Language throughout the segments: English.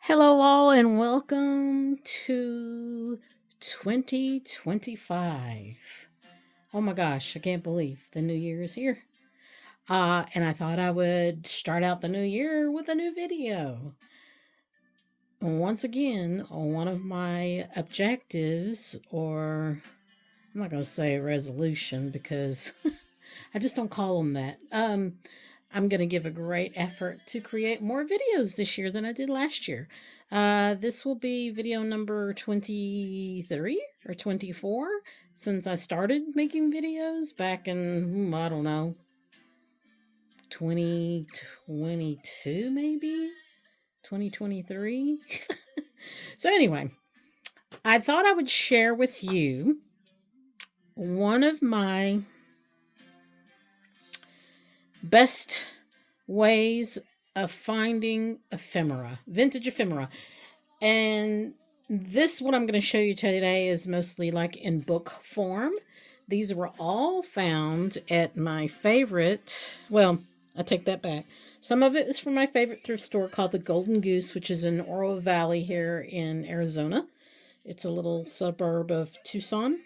Hello, all, and welcome to 2025. Oh my gosh, I can't believe the new year is here. And I thought I would start out the new year with a new video. Once again, one of my objectives, or I'm not going to say resolution because I just don't call them that. I'm going to give a great effort to create more videos this year than I did last year. This will be video number 23 or 24 since I started making videos back in, I don't know, 2022 maybe? 2023? So, anyway, I thought I would share with you one of my best ways of finding ephemera, vintage ephemera. And this, what I'm going to show you today, is mostly like in book form. These were all found at my favorite, well, I take that back. Some of it is from my favorite thrift store called the Golden Goose, which is in Oro Valley here in Arizona. It's a little suburb of Tucson.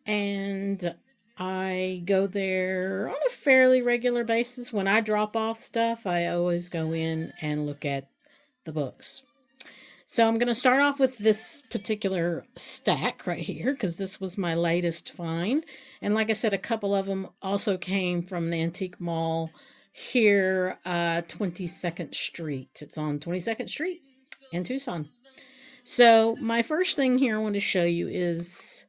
And I go there on a fairly regular basis. When I drop off stuff, I always go in and look at the books. So I'm going to start off with this particular stack right here because this was my latest find. And like I said, a couple of them also came from the antique mall here, 22nd Street. It's on 22nd Street in Tucson. So my first thing here I want to show you is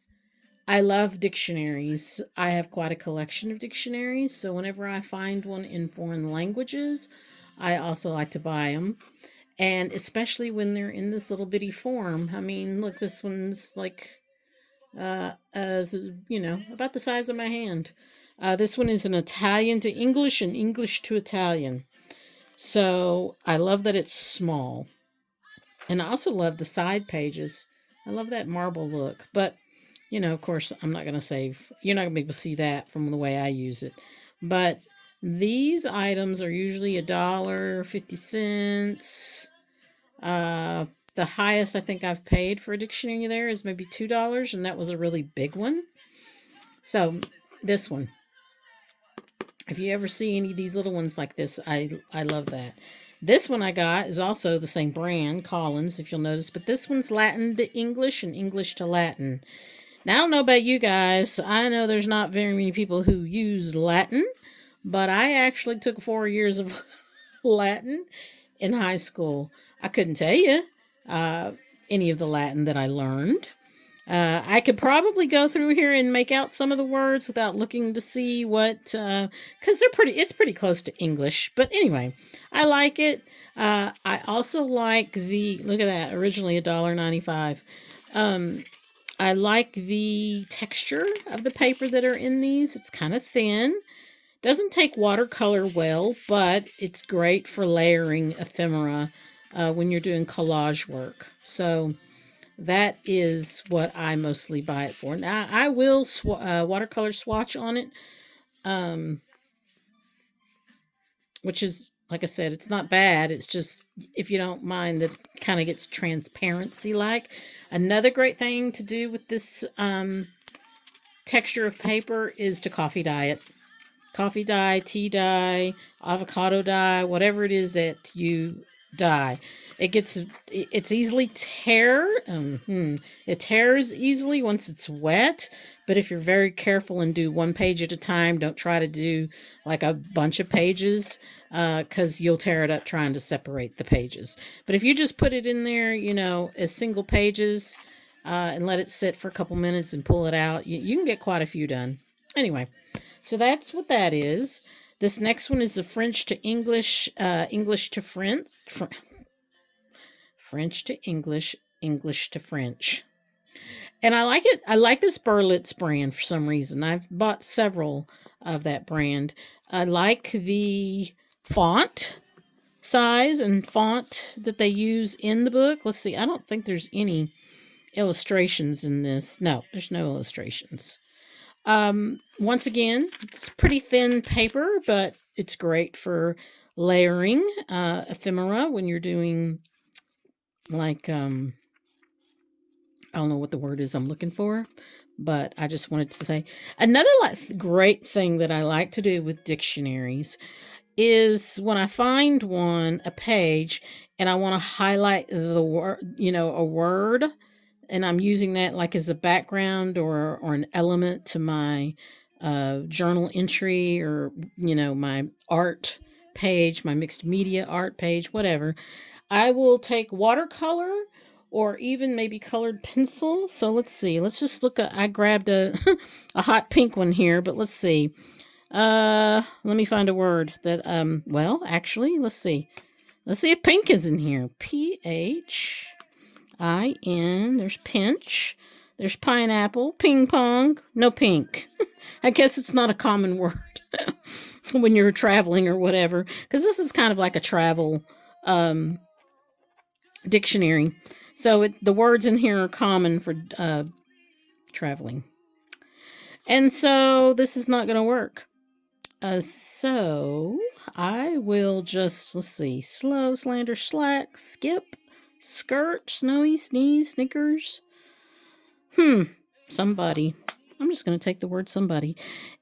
I love dictionaries. I have quite a collection of dictionaries. So whenever I find one in foreign languages, I also like to buy them. And especially when they're in this little bitty form. I mean, look, this one's like, as you know, about the size of my hand. This one is an Italian to English and English to Italian. So I love that it's small. And I also love the side pages. I love that marble look. But, of course, I'm not going to say, you're not going to be able to see that from the way I use it. But these items are usually $1.50. The highest I think I've paid for a dictionary there is maybe $2, and that was a really big one. So this one, if you ever see any of these little ones like this, I love that. This one I got is also the same brand, Collins, if you'll notice, but this one's Latin to English and English to Latin. Now, I don't know about you guys. I know there's not very many people who use Latin, but I actually took 4 years of Latin in high school. I couldn't tell you any of the Latin that I learned. I could probably go through here and make out some of the words without looking to see what, because it's pretty close to English. But anyway, I like it. I also like look at that, originally $1.95. I like the texture of the paper that are in these. It's kind of thin. Doesn't take watercolor well, but it's great for layering ephemera when you're doing collage work. So that is what I mostly buy it for. Now, I will watercolor swatch on it, which is, like I said, it's not bad. It's just, if you don't mind, that it kind of gets transparency like. Another great thing to do with this texture of paper is to coffee dye it. Coffee dye, tea dye, avocado dye, whatever it is that you dye. It's easily it tears easily once it's wet, but if you're very careful and do one page at a time, don't try to do like a bunch of pages, because you'll tear it up trying to separate the pages. But if you just put it in there, as single pages, and let it sit for a couple minutes and pull it out, you can get quite a few done. Anyway, so that's what that is. This next one is the French to English, English to French, French to English, English to French. And I like it. I like this Berlitz brand for some reason. I've bought several of that brand. I like the font size and font that they use in the book. Let's see. I don't think there's any illustrations in this. No, there's no illustrations. Once again, it's pretty thin paper, but it's great for layering ephemera when you're doing like I don't know what the word is I'm looking for, but I just wanted to say another great thing that I like to do with dictionaries is when I find a page, and I want to highlight the word, a word, and I'm using that like as a background or an element to my journal entry, or my art page, my mixed media art page, whatever. I will take watercolor or even maybe colored pencil. So let's see. Let's just look at, I grabbed a a hot pink one here, but let's see. Let me find a word that well, actually, let's see. Let's see if pink is in here. PHIN. There's pinch. There's pineapple, ping pong, no pink. I guess it's not a common word when you're traveling or whatever, because this is kind of like a travel dictionary. So the words in here are common for traveling. And so this is not going to work. So I will just, let's see, slow, slander, slack, skip, skirt, snowy, sneeze, snickers. Somebody. I'm just going to take the word somebody.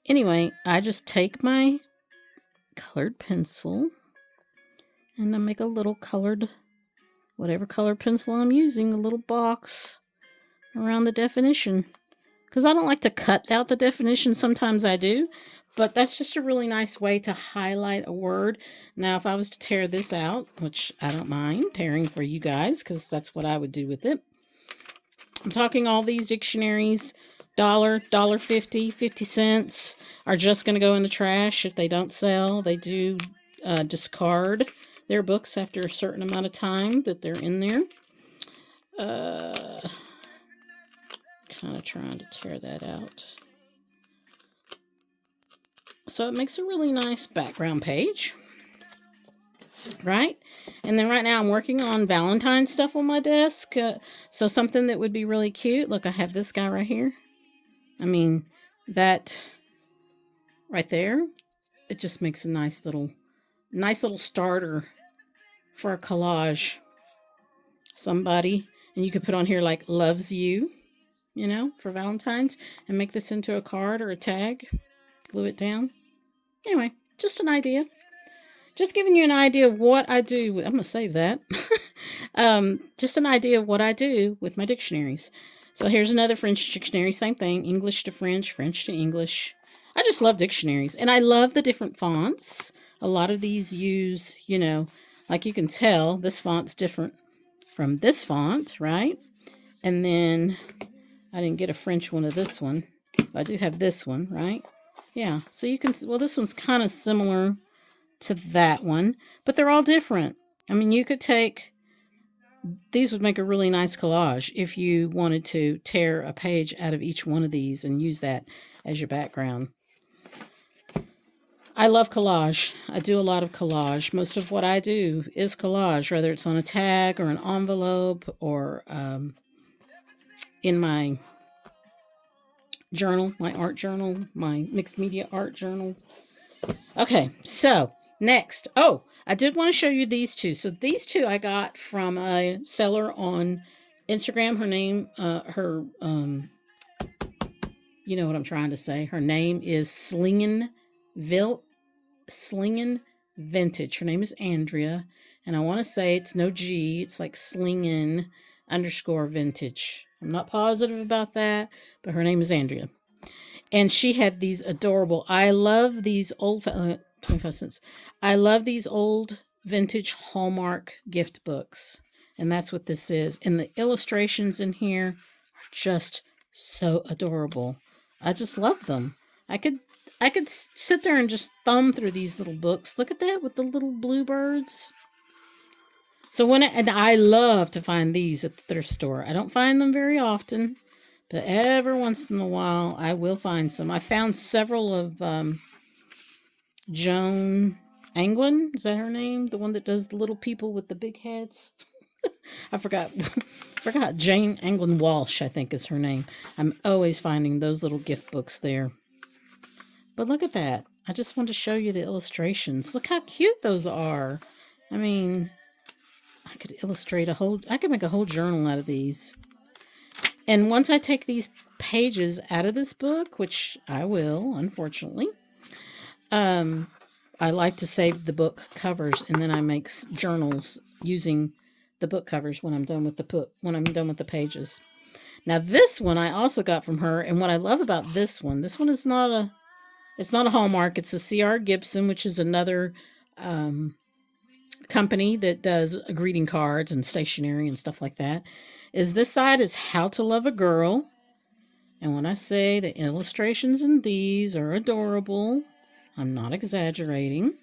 Anyway, I just take my colored pencil and I make a little colored, whatever color pencil I'm using, a little box around the definition. Because I don't like to cut out the definition. Sometimes I do. But that's just a really nice way to highlight a word. Now, if I was to tear this out, which I don't mind tearing for you guys, because that's what I would do with it. I'm talking all these dictionaries, $1.50, 50 cents, are just going to go in the trash if they don't sell. They do discard their books after a certain amount of time that they're in there. Kind of trying to tear that out. So it makes a really nice background page, right? And then right now I'm working on Valentine's stuff on my desk. So something that would be really cute. Look, I have this guy right here. I mean, that right there, it just makes a nice little starter for a collage. Somebody, and you could put on here like loves you, for Valentine's, and make this into a card or a tag. Glue it down. Anyway, just an idea. Just giving you an idea of what I do. I'm going to save that. Just an idea of what I do with my dictionaries. So here's another French dictionary. Same thing. English to French, French to English. I just love dictionaries. And I love the different fonts. A lot of these use, like you can tell, this font's different from this font, right? And then I didn't get a French one of this one. But I do have this one, right? Yeah, so you can, well, this one's kind of similar to that one, but they're all different. I mean, you could take, these would make a really nice collage if you wanted to tear a page out of each one of these and use that as your background. I love collage. I do a lot of collage. Most of what I do is collage, whether it's on a tag or an envelope or in my journal, my art journal, my mixed media art journal. Okay, so next. Oh, I did want to show you these two. So these two I got from a seller on Instagram. Her name, you know what I'm trying to say. Her name is Slingin Vintage. Her name is Andrea. And I want to say it's no G. It's like Slingin_Vintage. I'm not positive about that, but her name is Andrea. And she had these adorable, I love these old, 25 cents. I love these old vintage Hallmark gift books. And that's what this is. And the illustrations in here are just so adorable. I just love them. I could sit there and just thumb through these little books. Look at that with the little bluebirds. So and I love to find these at the thrift store. I don't find them very often, but every once in a while I will find some. I found several of Joan Anglin. Is that her name? The one that does the little people with the big heads? I forgot. Jane Anglin Walsh, I think is her name. I'm always finding those little gift books there. But look at that. I just want to show you the illustrations. Look how cute those are. I mean, I could I could make a whole journal out of these. And once I take these pages out of this book, which I will, unfortunately, I like to save the book covers, and then I make journals using the book covers when I'm done with the pages. Now this one I also got from her, and what I love about this one is it's not a Hallmark. It's a C.R. Gibson, which is another company that does greeting cards and stationery and stuff like that. Is this side is How to Love a Girl. And when I say the illustrations in these are adorable, I'm not exaggerating.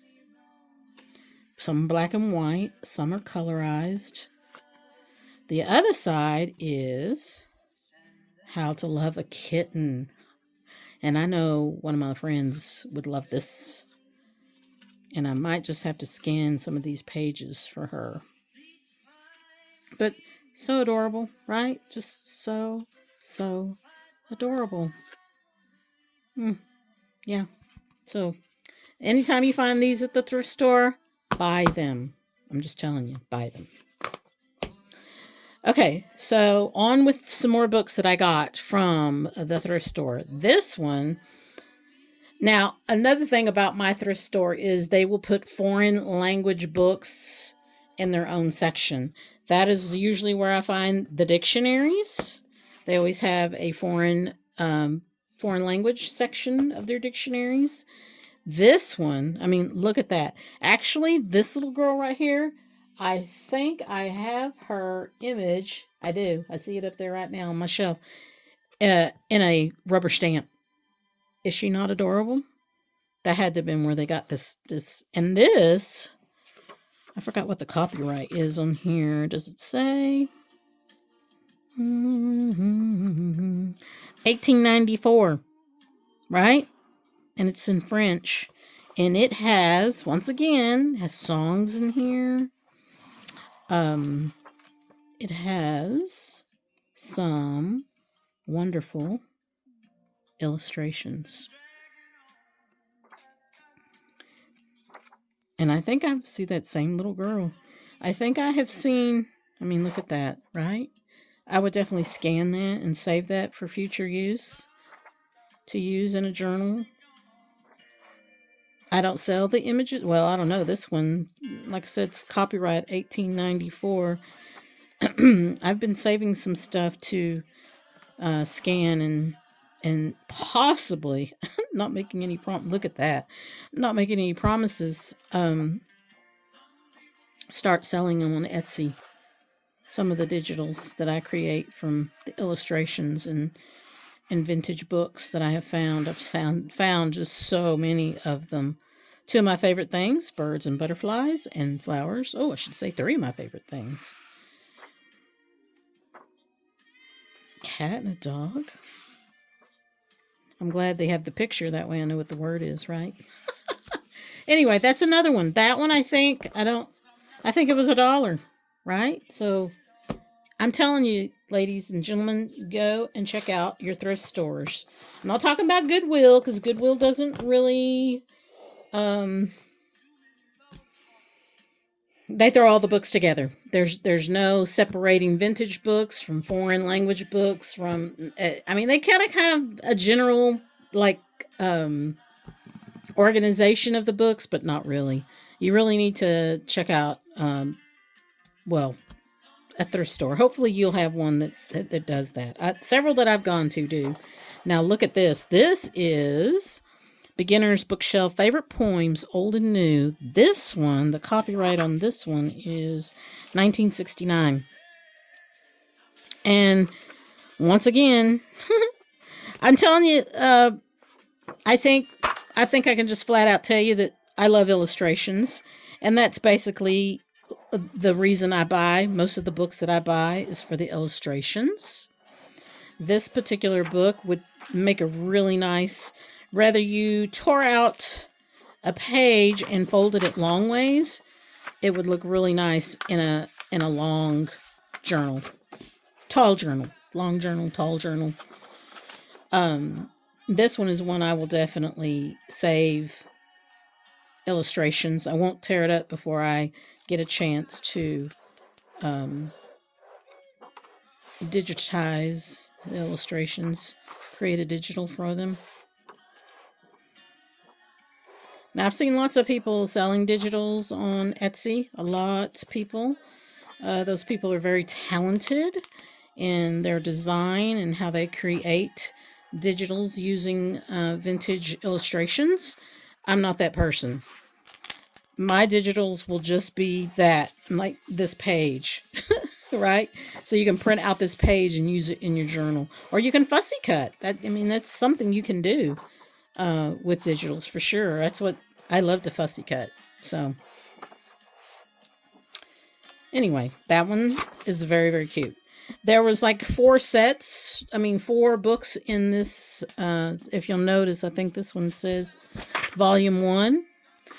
Some black and white, some are colorized. The other side is How to Love a Kitten. And I know one of my friends would love this. And I might just have to scan some of these pages for her. But so adorable, right? Just so adorable. Yeah. So anytime you find these at the thrift store, buy them. I'm just telling you, buy them. Okay, so on with some more books that I got from the thrift store. This one, now another thing about my thrift store is they will put foreign language books in their own section. That is usually where I find the dictionaries. They always have a foreign language section of their dictionaries. This one, I mean, look at that. Actually, this little girl right here, I think I have her image. I do. I see it up there right now on my shelf in a rubber stamp. Is she not adorable? That had to have been where they got this. And this, I forgot what the copyright is on here. Does it say? 1894, right? And it's in French. And it has, once again, has songs in here. It has some wonderful illustrations. And I think I see that same little girl. I think I have seen, I mean, look at that, right? I would definitely scan that and save that for future use, to use in a journal. I don't sell the images. Well, I don't know. This one, like I said, it's copyright 1894. I've been saving some stuff to scan and possibly not making any look at that, not making any promises. Start selling them on Etsy. Some of the digitals that I create from the illustrations and vintage books that I have found. I've found just so many of them. Two of my favorite things, birds and butterflies and flowers. Oh, I should say three of my favorite things. Cat and a dog. I'm glad they have the picture. That way I know what the word is, right? Anyway, that's another one. That one I think it was $1, right? So I'm telling you, ladies and gentlemen, go and check out your thrift stores. I'm not talking about Goodwill, because Goodwill doesn't really they throw all the books together. There's no separating vintage books from foreign language books from I mean, they kind of have a general like organization of the books, but not really. You really need to check out a thrift store. Hopefully you'll have one that does that. Several that I've gone to do. Now look at this. This is Beginner's Bookshelf Favorite Poems, Old and New. This one, the copyright on this one is 1969. And once again, I'm telling you, I think I can just flat out tell you that I love illustrations. And that's basically the reason I buy most of the books that I buy is for the illustrations. This particular book would make a really nice, whether you tore out a page and folded it long ways, it would look really nice in a long journal. Tall journal. Long journal, tall journal. This one is one I will definitely save illustrations. I won't tear it up before I get a chance to um, digitize the illustrations, create a digital for them. Now, I've seen lots of people selling digitals on Etsy, a lot of people. Those people are very talented in their design and how they create digitals using vintage illustrations. I'm not that person. My digitals will just be that, like this page, right? So you can print out this page and use it in your journal, or you can fussy cut. That's something you can do with digitals for sure. That's what I love to fussy cut. So anyway, that one is very, very cute. There was like 4 books in this. If you'll notice, I think this one says volume 1.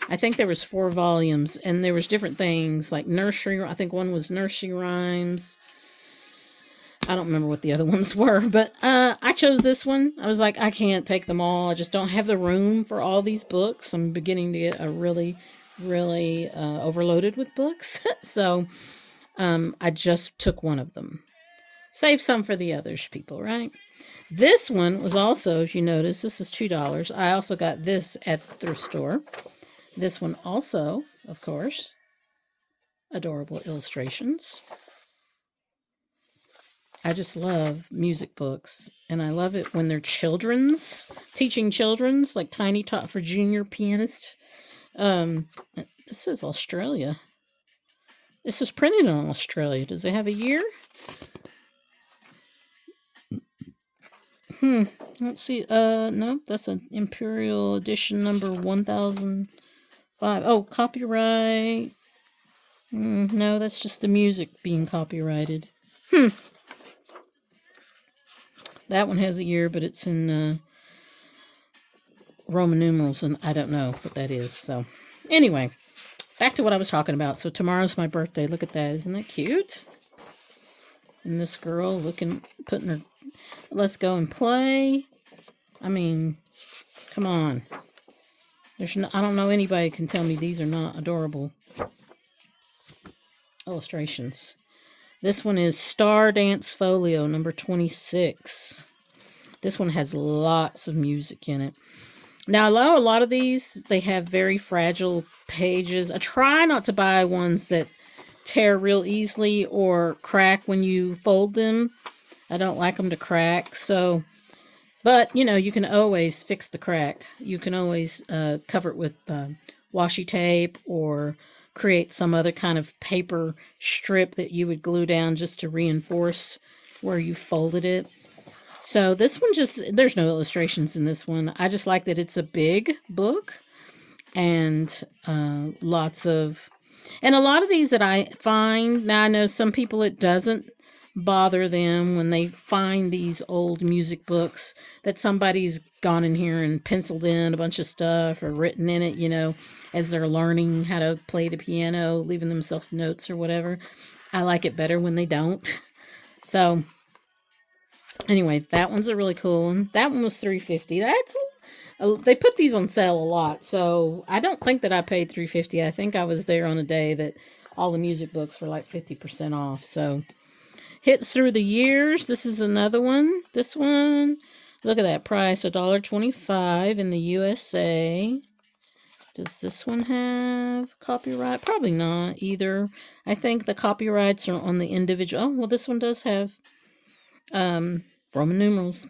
I think there was 4 volumes, and there was different things like nursery. I think one was nursery rhymes. I don't remember what the other ones were, but I chose this one. I was like, I can't take them all. I just don't have the room for all these books. I'm beginning to get really overloaded with books. So I just took one of them. Save some for the others, people, right? This one was also, if you notice, this is $2. I also got this at the thrift store. This one also, of course, adorable illustrations. I just love music books, and I love it when they're teaching children's, like Tiny Tot for Junior Pianist. This says Australia. This is printed in Australia. Does it have a year? Let's see. No, that's an Imperial Edition number 1005. Oh, copyright. No, that's just the music being copyrighted. That one has a year, but it's in Roman numerals, and I don't know what that is. So, anyway, back to what I was talking about. So, tomorrow's my birthday. Look at that. Isn't that cute? And this girl putting her, let's go and play. I mean, come on. I don't know anybody can tell me these are not adorable illustrations. This one is Star Dance Folio, number 26. This one has lots of music in it. Now, a lot of these, they have very fragile pages. I try not to buy ones that tear real easily or crack when you fold them. I don't like them to crack. So, but, you can always fix the crack. You can always cover it with washi tape or create some other kind of paper strip that you would glue down just to reinforce where you folded it. So this one there's no illustrations in this one. I just like that it's a big book and a lot of these that I find, now I know some people it doesn't bother them when they find these old music books that somebody's gone in here and penciled in a bunch of stuff or written in it, as they're learning how to play the piano, leaving themselves notes or whatever. I like it better when they don't. So anyway, that one's a really cool one. That one was $3.50. They put these on sale a lot, so I don't think that I paid $3.50. I think I was there on a day that all the music books were like 50% off. So hits through the years. This is another one. This one, look at that price, $1.25 in the USA. Does this one have copyright? Probably not either. I think the copyrights are on the individual. Oh, well, this one does have Roman numerals.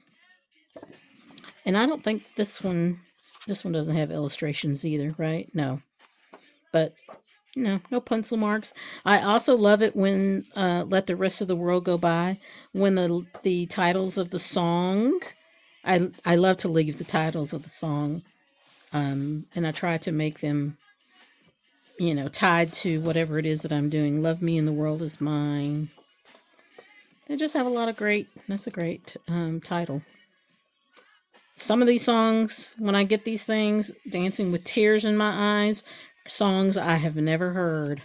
And I don't think this one doesn't have illustrations either, right? No. But no pencil marks. I also love it when Let the Rest of the World Go By, when the titles of the song, I love to leave the titles of the song, and I try to make them, tied to whatever it is that I'm doing. Love Me and the World Is Mine. They just have that's a great title. Some of these songs, when I get these things, Dancing with Tears in My Eyes, songs I have never heard.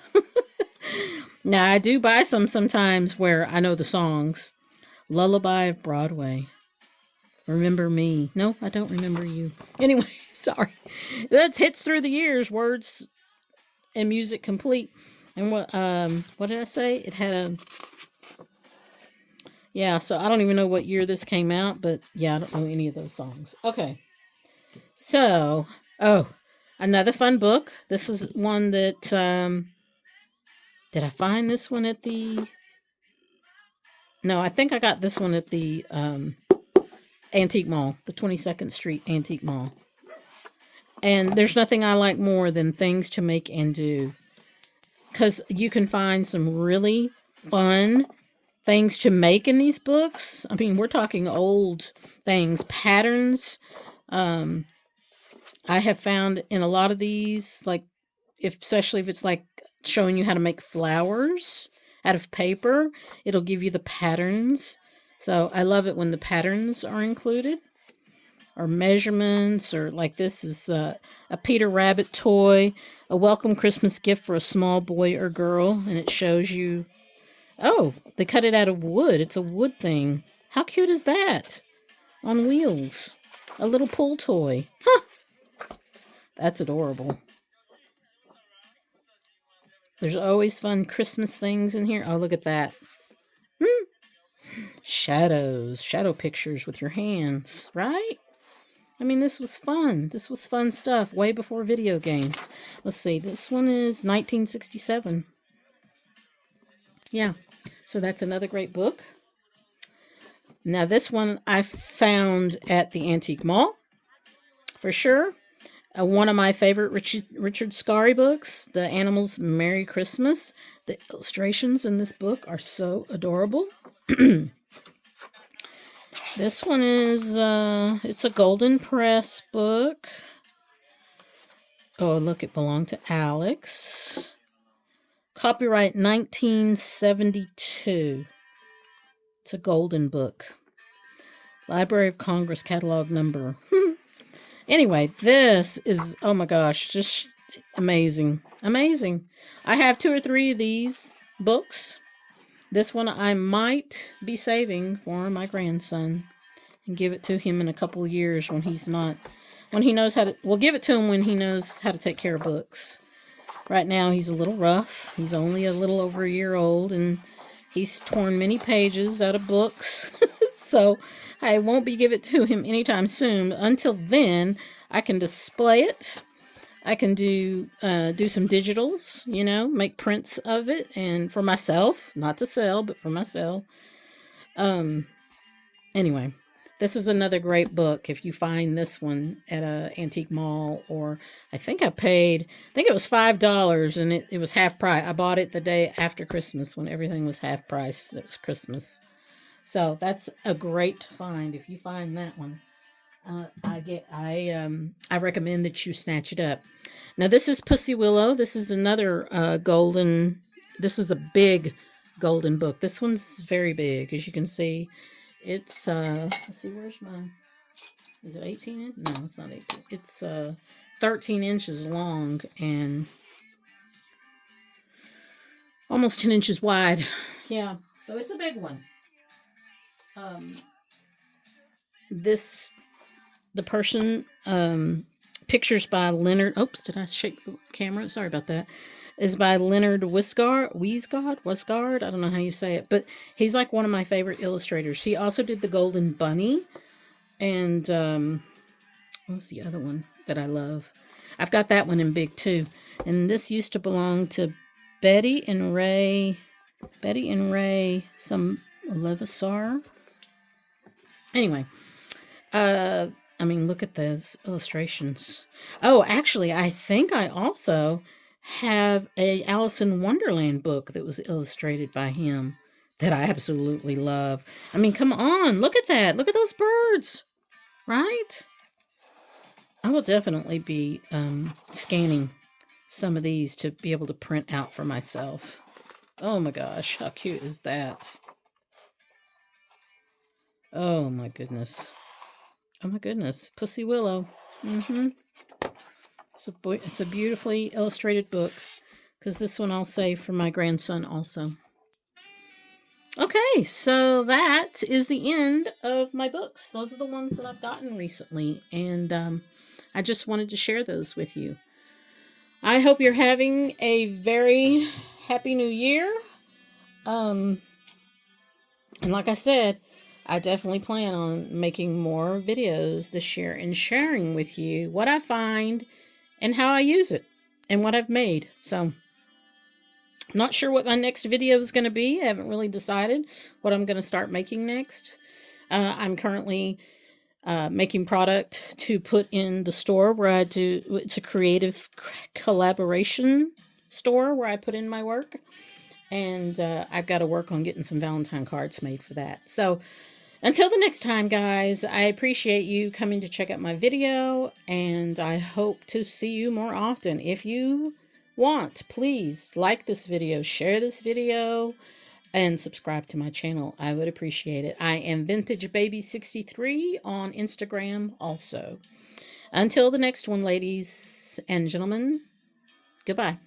Now, I do buy some sometimes where I know the songs. Lullaby of Broadway. Remember Me. No, I don't remember you. Anyway, sorry. That's hits through the years, words and music complete. And what did I say? It had a, yeah, so I don't even know what year this came out, but yeah, I don't know any of those songs. Okay. So, oh, another fun book. This is one that did I find this one at the, no, I think I got this one at the Antique Mall, the 22nd Street Antique Mall. And there's nothing I like more than things to make and do, because you can find some really fun things to make in these books. I mean, we're talking old things, patterns. Um, I have found in a lot of these, like, especially if it's like showing you how to make flowers out of paper, it'll give you the patterns. So I love it when the patterns are included, or measurements, or like this is a Peter Rabbit toy, a welcome Christmas gift for a small boy or girl, and it shows you. Oh, they cut it out of wood. It's a wood thing. How cute is that? On wheels. A little pull toy. Huh. That's adorable. There's always fun Christmas things in here. Oh, look at that. Hmm. Shadows. Shadow pictures with your hands, right? I mean, this was fun. This was fun stuff way before video games. Let's see. This one is 1967. Yeah. So that's another great book. Now, this one I found at the Antique Mall, for sure. One of my favorite Richard Scarry books, The Animals Merry Christmas. The illustrations in this book are so adorable. This one is, it's a Golden Press book. Oh, look, it belonged to Alex. Copyright 1972. It's a golden book. Library of Congress catalog number. Anyway, this is, oh my gosh, just amazing. Amazing. I have 2 or 3 of these books. This one I might be saving for my grandson and give it to him in a couple of years when he's not, when he knows how to, we'll give it to him when he knows how to take care of books. Right now he's a little rough. He's only a little over a year old, and he's torn many pages out of books. So I won't be giving it to him anytime soon. Until then, I can display it. I can do some digitals, make prints of it, and for myself, not to sell, but for myself. Anyway, this is another great book. If you find this one at a antique mall, or I think it was $5, and it was half price. I bought it the day after Christmas when everything was half price. It was Christmas. So that's a great find. If you find that one, I recommend that you snatch it up. Now this is Pussy Willow. This is another golden. This is a big golden book. This one's very big, as you can see. It's let's see, where's mine? Is it 18 inches? No, it's not 18. It's 13 inches long and almost 10 inches wide. Yeah, so it's a big one. The person, pictures by Leonard, oops, did I shake the camera? Sorry about that. Is by Leonard Wisgard. I don't know how you say it, but he's like one of my favorite illustrators. He also did the Golden Bunny, and what was the other one that I love? I've got that one in big too. And this used to belong to Betty and Ray some Levasseur. Anyway, look at those illustrations. Oh, actually, I think I also have a Alice in Wonderland book that was illustrated by him that I absolutely love. Come on, look at that. Look at those birds, right? I will definitely be scanning some of these to be able to print out for myself. Oh my gosh, how cute is that? Oh my goodness. Pussy Willow. It's a beautifully illustrated book, because this one I'll save for my grandson also. Okay, so that is the end of my books. Those are the ones that I've gotten recently, and I just wanted to share those with you. I hope you're having a very Happy New Year. Um, and like I said, I definitely plan on making more videos this year and sharing with you what I find and how I use it and what I've made. So, I'm not sure what my next video is going to be. I haven't really decided what I'm going to start making next. I'm currently making product to put in the store where I do. It's a creative collaboration store where I put in my work, and I've got to work on getting some Valentine cards made for that. So until the next time, guys, I appreciate you coming to check out my video, and I hope to see you more often. If you want, please like this video, share this video, and subscribe to my channel. I would appreciate it. I am Vintage Baby 63 on Instagram also. Until the next one, ladies and gentlemen, goodbye.